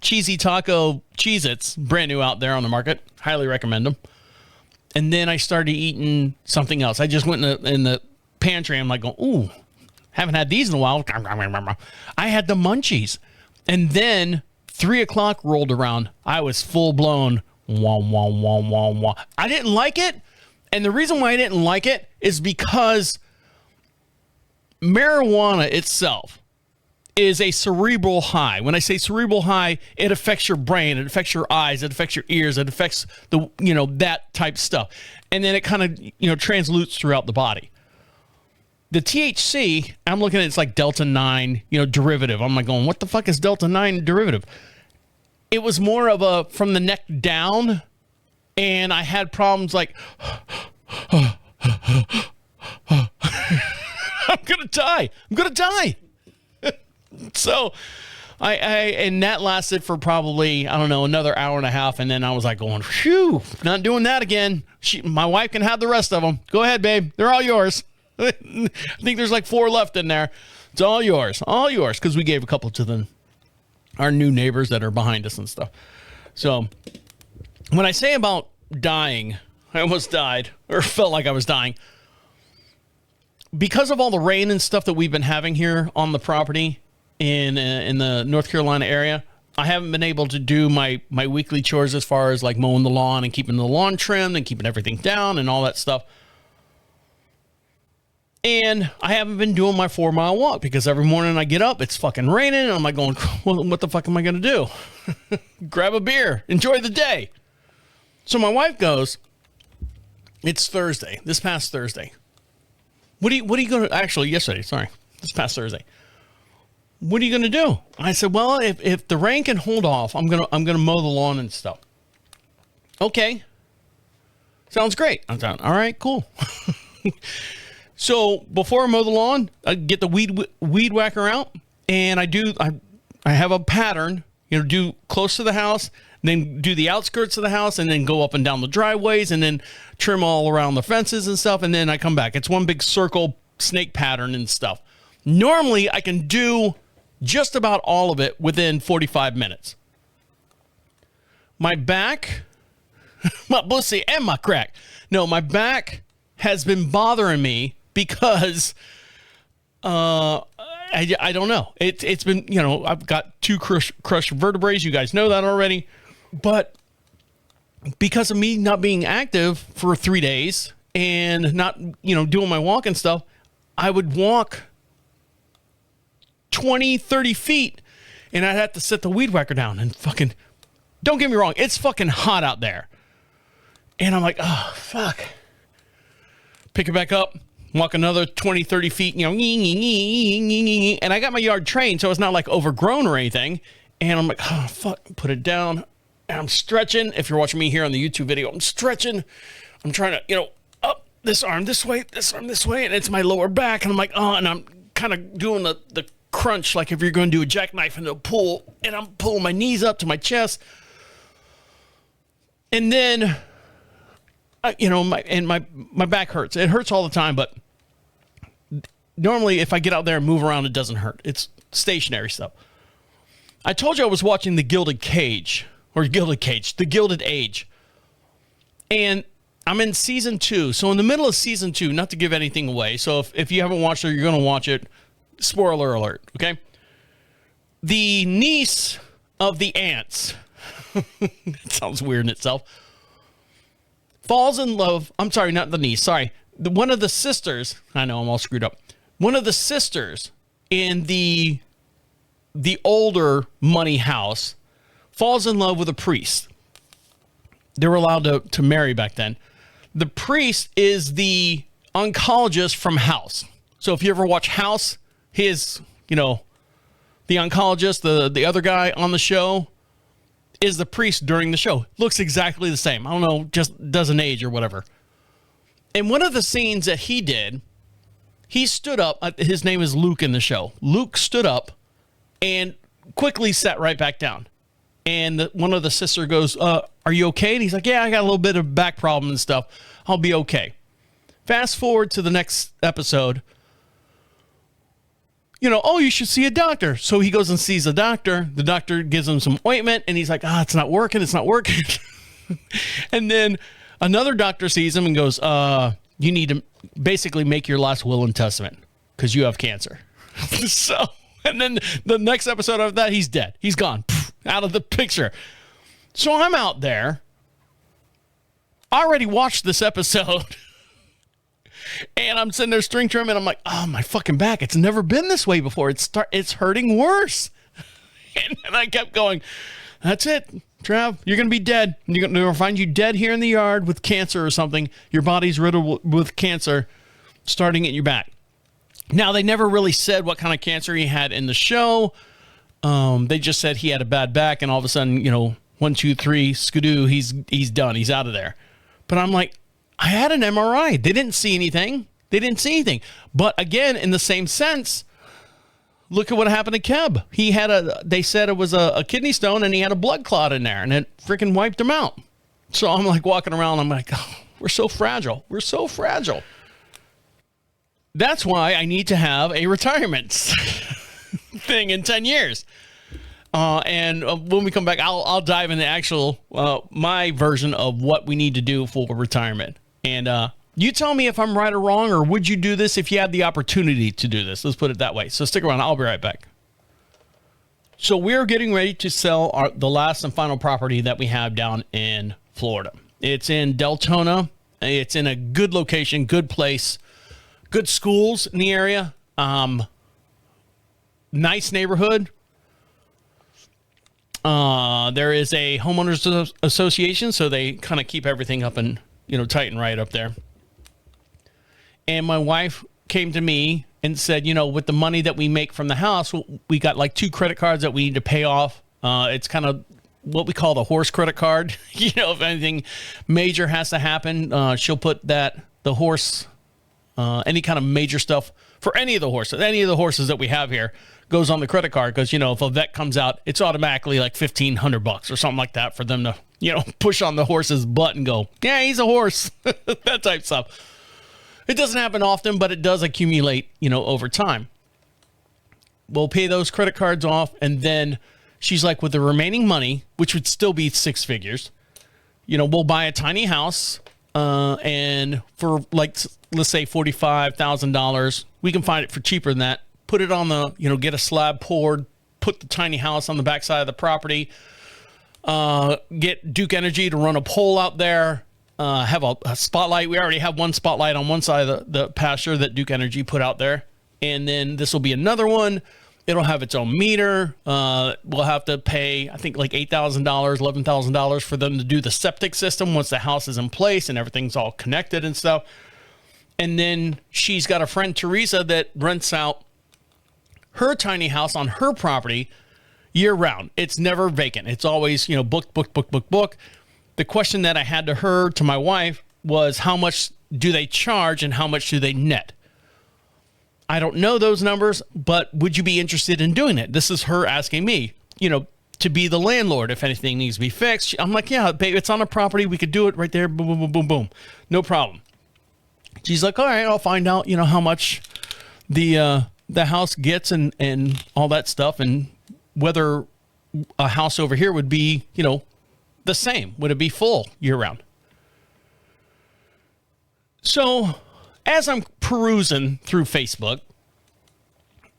cheesy taco Cheez-Its, brand new out there on the market. Highly recommend them. And then I started eating something else. I just went in the pantry. I'm like, ooh, haven't had these in a while. I had the munchies. And then 3 o'clock rolled around. I was full blown. Wah, wah, wah, wah, wah. I didn't like it. And the reason why I didn't like it is because marijuana itself is a cerebral high. When I say cerebral high, it affects your brain, it affects your eyes, it affects your ears, it affects that type stuff. And then it kind of, translutes throughout the body. The THC, I'm looking at it's like Delta 9, derivative. I'm like going, what the fuck is Delta 9 derivative? It was more of a from the neck down, and I had problems like I'm gonna die. So and that lasted for probably, I don't know, another hour and a half. And then I was like going, phew, not doing that again. My wife can have the rest of them. Go ahead, babe. They're all yours. I think there's like 4 left in there. It's all yours. Because we gave a couple to our new neighbors that are behind us and stuff. So when I say about dying, I almost died or felt like I was dying. Because of all the rain and stuff that we've been having here on the property in the North Carolina area, I haven't been able to do my weekly chores as far as like mowing the lawn and keeping the lawn trimmed and keeping everything down and all that stuff. And I haven't been doing my 4-mile walk because every morning I get up, it's fucking raining, and I'm like going, well, what the fuck am I going to do? Grab a beer, enjoy the day. So my wife goes, it's Thursday, this past Thursday. What are you going to, actually yesterday, sorry, this past Thursday. What are you going to do? I said, well, if the rain can hold off, I'm going to mow the lawn and stuff. Okay. Sounds great. I'm done. All right, cool. So before I mow the lawn, I get the weed whacker out, and I have a pattern, do close to the house, then do the outskirts of the house, and then go up and down the driveways, and then trim all around the fences and stuff, and then I come back. It's one big circle snake pattern and stuff. Normally, I can do just about all of it within 45 minutes. My back, my pussy, and my crack. No, my back has been bothering me because I don't know. It's been, I've got 2 crushed vertebrae. You guys know that already. But because of me not being active for 3 days and not, doing my walk and stuff, I would walk 20, 30 feet and I'd have to set the weed whacker down and fucking, don't get me wrong, it's fucking hot out there. And I'm like, oh, fuck. Pick it back up, walk another 20, 30 feet, and I got my yard trained, so it's not like overgrown or anything. And I'm like, oh, fuck, put it down. And I'm stretching. If you're watching me here on the YouTube video, I'm stretching. I'm trying to, up this arm this way, and it's my lower back. And I'm like, oh, and I'm kind of doing the crunch, like if you're going to do a jackknife into a pool, and I'm pulling my knees up to my chest. And then, my back hurts. It hurts all the time, but normally if I get out there and move around, it doesn't hurt. It's stationary stuff. I told you I was watching The Gilded Age. And I'm in season 2. So in the middle of season 2, not to give anything away. So if you haven't watched it, you're going to watch it. Spoiler alert, okay? The niece of the aunts, it sounds weird in itself, falls in love. I'm sorry, not the niece. Sorry. One of the sisters. I know I'm all screwed up. One of the sisters in the older money house falls in love with a priest. They were allowed to marry back then. The priest is the oncologist from House. So if you ever watch House, his, the oncologist, the other guy on the show is the priest during the show. Looks exactly the same. I don't know, just doesn't age or whatever. And one of the scenes that he did, he stood up. His name is Luke in the show. Luke stood up and quickly sat right back down. And one of the sisters goes, are you okay? And he's like, yeah, I got a little bit of back problem and stuff. I'll be okay. Fast forward to the next episode. Oh, you should see a doctor. So he goes and sees a doctor. The doctor gives him some ointment, and he's like, it's not working. It's not working. And then another doctor sees him and goes, you need to basically make your last will and testament because you have cancer. So, and then the next episode of that, he's dead. He's gone out of the picture. So I'm out there. I already watched this episode. And I'm sitting there string trimming. I'm like, oh, my fucking back. It's never been this way before. It's hurting worse. And I kept going, that's it, Trav. You're going to be dead. You're going to find you dead here in the yard with cancer or something. Your body's riddled with cancer starting at your back. Now, they never really said what kind of cancer he had in the show. They just said he had a bad back. And all of a sudden, 1, 2, 3, skidoo, he's done. He's out of there. But I'm like, I had an MRI. They didn't see anything. But again, in the same sense, look at what happened to Keb. They said it was a kidney stone and he had a blood clot in there and it freaking wiped him out. So I'm like walking around. I'm like, we're so fragile. That's why I need to have a retirement thing in 10 years. And when we come back, I'll dive into actual, my version of what we need to do for retirement. And you tell me if I'm right or wrong, or would you do this if you had the opportunity to do this? Let's put it that way. So stick around. I'll be right back. So we're getting ready to sell the last and final property that we have down in Florida. It's in Deltona. It's in a good location, good place, good schools in the area. Nice neighborhood. There is a homeowners association, so they kind of keep everything up and, tight and right up there. And my wife came to me and said, with the money that we make from the house, we got like 2 credit cards that we need to pay off. It's kind of what we call the horse credit card. If anything major has to happen, she'll put the horse, any kind of major stuff for any of the horses that we have here goes on the credit card. Because, if a vet comes out, it's automatically like $1,500 or something like that for them to, push on the horse's butt and go, yeah, he's a horse, that type stuff. It doesn't happen often, but it does accumulate, over time. We'll pay those credit cards off. And then she's like, with the remaining money, which would still be 6 figures, we'll buy a tiny house. And for like, let's say $45,000, we can find it for cheaper than that. Put it on the, get a slab poured, put the tiny house on the backside of the property, get Duke Energy to run a pole out there, have a spotlight. We already have one spotlight on one side of the pasture that Duke Energy put out there. And then this will be another one. It'll have its own meter. We'll have to pay, I think, like $8,000, $11,000 for them to do the septic system once the house is in place and everything's all connected and stuff. And then she's got a friend, Teresa, that rents out her tiny house on her property year round. It's never vacant. It's always, booked. The question that I had to my wife was, how much do they charge and how much do they net? I don't know those numbers, but would you be interested in doing it? This is her asking me, to be the landlord if anything needs to be fixed. I'm like, yeah, babe, it's on a property. We could do it right there. Boom, boom, boom, boom, boom. No problem. She's like, all right, I'll find out, how much the house gets and all that stuff, and whether a house over here would be, the same. Would it be full year round? So as I'm perusing through Facebook,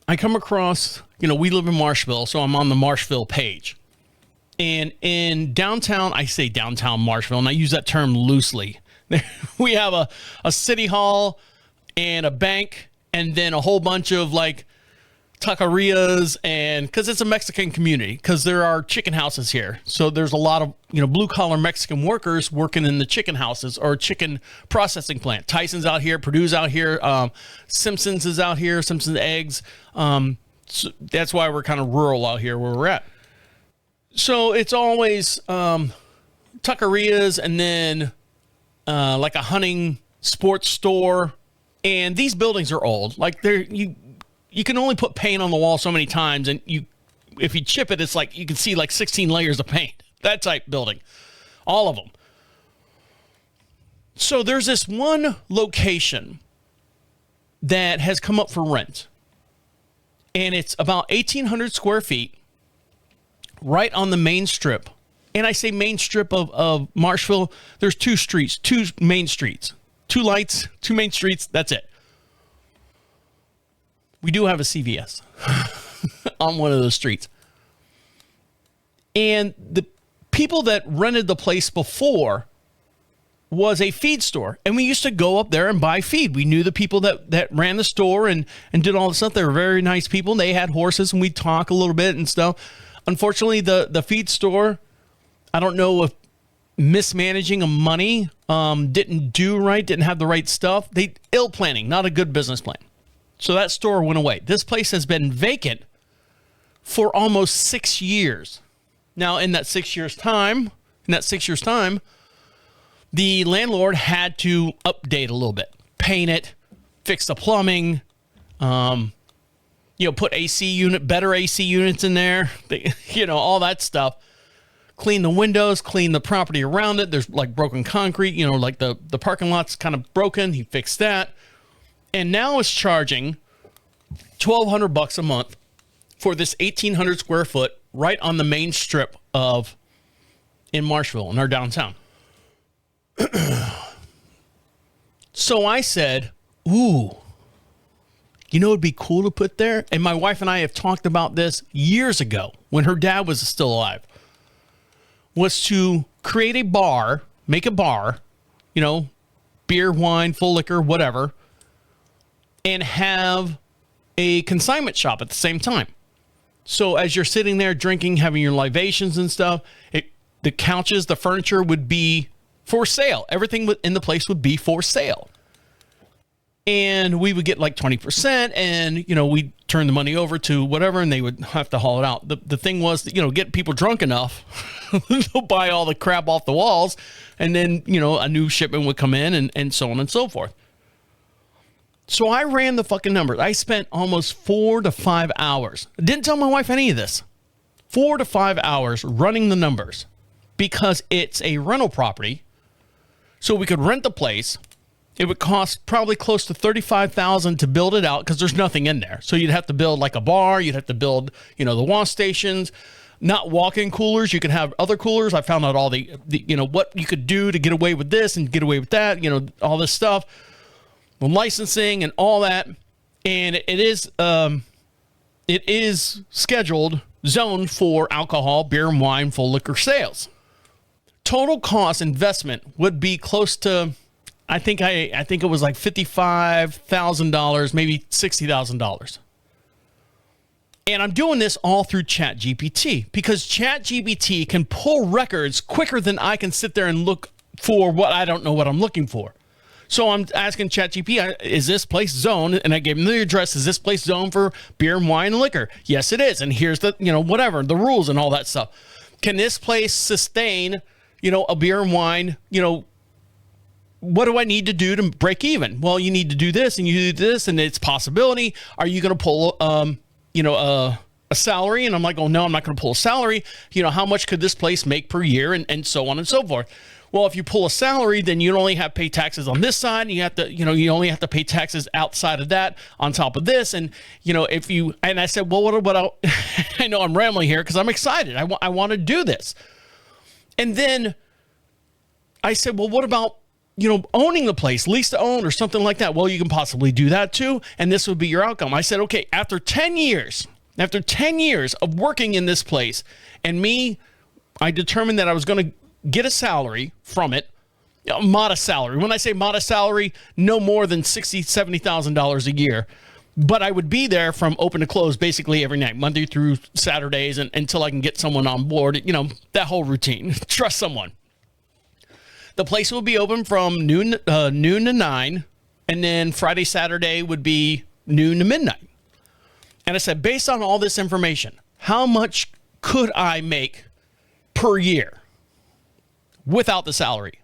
I come across, we live in Marshville, so I'm on the Marshville page. And in downtown, I say downtown Marshville, and I use that term loosely. We have a city hall and a bank, and then a whole bunch of like taquerias, and because it's a Mexican community, because there are chicken houses here. So there's a lot of, blue collar Mexican workers working in the chicken houses or chicken processing plant. Tyson's out here, Purdue's out here, Simpson's is out here, Simpson's Eggs. So that's why we're kind of rural out here where we're at. So it's always taquerias, and then like a hunting sports store. And these buildings are old. Like you can only put paint on the wall so many times, and if you chip it, it's like you can see like 16 layers of paint. That type building, all of them. So there's this one location that has come up for rent, and it's about 1,800 square feet right on the main strip. And I say main strip of Marshville. There's two main streets, two lights, two main streets. That's it. We do have a CVS on one of those streets. And the people that rented the place before was a feed store. And we used to go up there and buy feed. We knew the people that ran the store and did all this stuff. They were very nice people. They had horses, and we'd talk a little bit and stuff. Unfortunately, the feed store, I don't know if mismanaging of money, didn't do right, didn't have the right stuff. Ill planning, not a good business plan. So that store went away. This place has been vacant for almost 6 years. Now, in that 6 years' time, the landlord had to update a little bit, paint it, fix the plumbing, put better AC units in there, all that stuff. Clean the windows, clean the property around it. There's like broken concrete, like the parking lot's kind of broken. He fixed that. And now it's charging $1,200 a month for this 1,800 square foot right on the main strip in Marshville, in our downtown. So I said, ooh, it'd be cool to put there. And my wife and I have talked about this years ago when her dad was still alive, was to create a bar, make a bar, beer, wine, full liquor, whatever, and have a consignment shop at the same time. So as you're sitting there drinking, having your libations and stuff, the couches, the furniture would be for sale. Everything in the place would be for sale. And we would get like 20%, and, we'd turn the money over to whatever, and they would have to haul it out. The thing was, get people drunk enough, they'll buy all the crap off the walls, and then, a new shipment would come in, and so on and so forth. So I ran the fucking numbers. I spent almost 4 to 5 hours. I didn't tell my wife any of this. 4 to 5 hours running the numbers, because it's a rental property. So we could rent the place. It would cost probably close to $35,000 to build it out, because there's nothing in there. So you'd have to build like a bar. You'd have to build, the wash stations, not walk-in coolers. You could have other coolers. I found out all the what you could do to get away with this and get away with that, all this stuff, the licensing and all that. And it is scheduled, zoned for alcohol, beer and wine, full liquor sales. Total cost investment would be close to, I think it was like $55,000, maybe $60,000. And I'm doing this all through ChatGPT, because ChatGPT can pull records quicker than I can sit there and look for what I don't know what I'm looking for. So I'm asking ChatGPT, is this place zoned? And I gave him the address. Is this place zoned for beer and wine and liquor? Yes, it is. And here's the, whatever, the rules and all that stuff. Can this place sustain, a beer and wine, what do I need to do to break even? Well, you need to do this and you do this, and it's possibility. Are you going to pull, a salary? And I'm like, oh no, I'm not going to pull a salary. How much could this place make per year, and so on and so forth. Well, if you pull a salary, then you only have to pay taxes on this side, and you have to, you only have to pay taxes outside of that on top of this. And, and I said, well, what I know I'm rambling here because I'm excited. I want to do this. And then I said, well, what about, owning the place, lease to own or something like that? Well, you can possibly do that too. And this would be your outcome. I said, okay, after 10 years of working in this place, and I determined that I was going to get a salary from it, a modest salary. When I say modest salary, no more than $60,000, $70,000 a year. But I would be there from open to close basically every night, Monday through Saturdays, and until I can get someone on board, that whole routine. Trust someone. The place will be open from noon to 9, and then Friday, Saturday would be noon to midnight. And I said, based on all this information, how much could I make per year without the salary?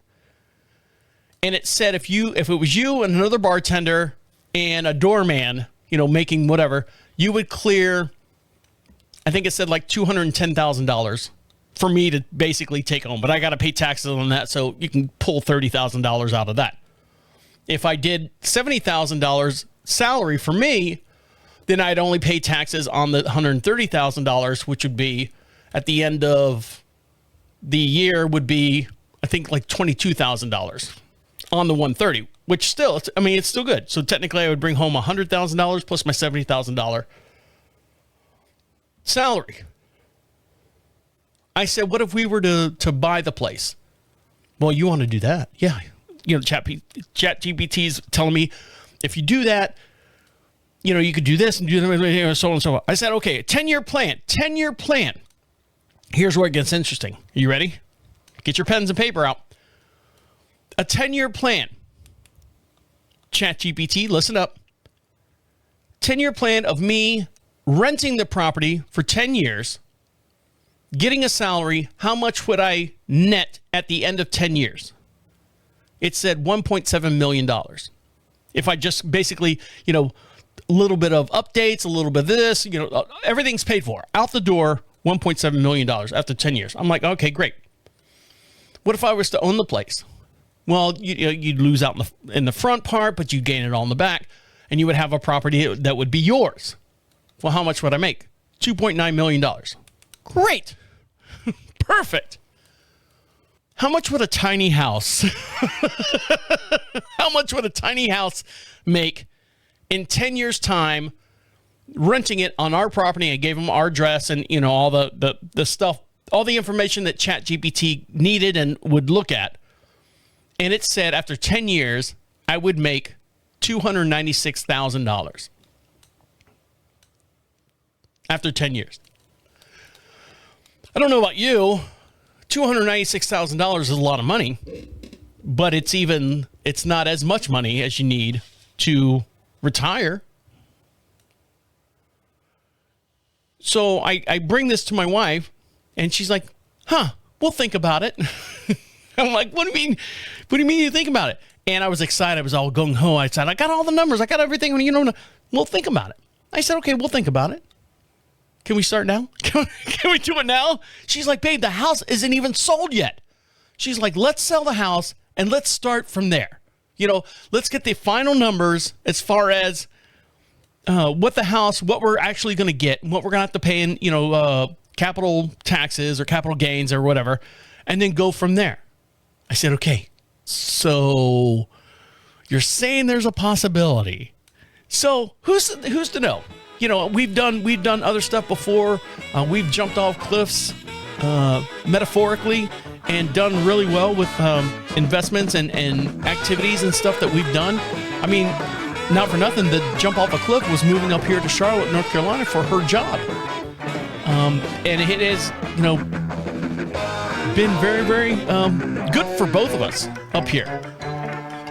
And it said if it was you and another bartender and a doorman, making whatever, you would clear, I think it said like $210,000 for me to basically take home, but I got to pay taxes on that. So you can pull $30,000 out of that. If I did $70,000 salary for me, then I'd only pay taxes on the $130,000, which would be at the end of the year would be, I think, like $22,000 on the 130, which still, it's still good. So technically I would bring home $100,000 plus my $70,000 salary. I said, what if we were to buy the place? Well, you want to do that? Yeah. ChatGPT's telling me if you do that, you could do this and do that, so on and so on. I said, okay, 10-year plan. Here's where it gets interesting. Are you ready? Get your pens and paper out. A 10-year plan. ChatGPT, listen up. 10-year plan of me renting the property for 10 years, getting a salary. How much would I net at the end of 10 years? It said $1.7 million. If I just basically, a little bit of updates, a little bit of this, everything's paid for. Out the door, $1.7 million after 10 years. I'm like, okay, great. What if I was to own the place? Well, you'd lose out in the front part, but you'd gain it all in the back, and you would have a property that would be yours. Well, how much would I make? $2.9 million. Great. Perfect. How much would a tiny house, make in 10 years' time, renting it on our property? I gave them our address and, all the stuff, all the information that ChatGPT needed and would look at. And it said after 10 years, I would make $296,000. After 10 years. I don't know about you. $296,000 is a lot of money, but it's not as much money as you need to retire. So I bring this to my wife, and she's like, we'll think about it. I'm like, what do you mean? What do you mean you think about it? And I was excited. I was all gung-ho. I said, I got all the numbers. I got everything. We'll think about it. I said, okay, we'll think about it. Can we start now? Can we do it now? She's like, babe, the house isn't even sold yet. She's like, let's sell the house and let's start from there. Let's get the final numbers as far as what we're actually going to get and what we're going to have to pay in, capital taxes or capital gains or whatever, and then go from there. I said, okay, so you're saying there's a possibility. So who's to know? We've done other stuff before. We've jumped off cliffs, metaphorically, and done really well with investments and activities and stuff that we've done. Not for nothing, the jump off a cliff was moving up here to Charlotte, North Carolina for her job. And it has, been very, very good for both of us up here.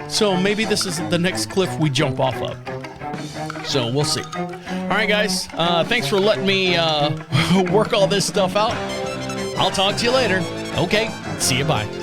So maybe this is the next cliff we jump off of. So we'll see. All right, guys. Thanks for letting me work all this stuff out. I'll talk to you later. Okay. See you. Bye.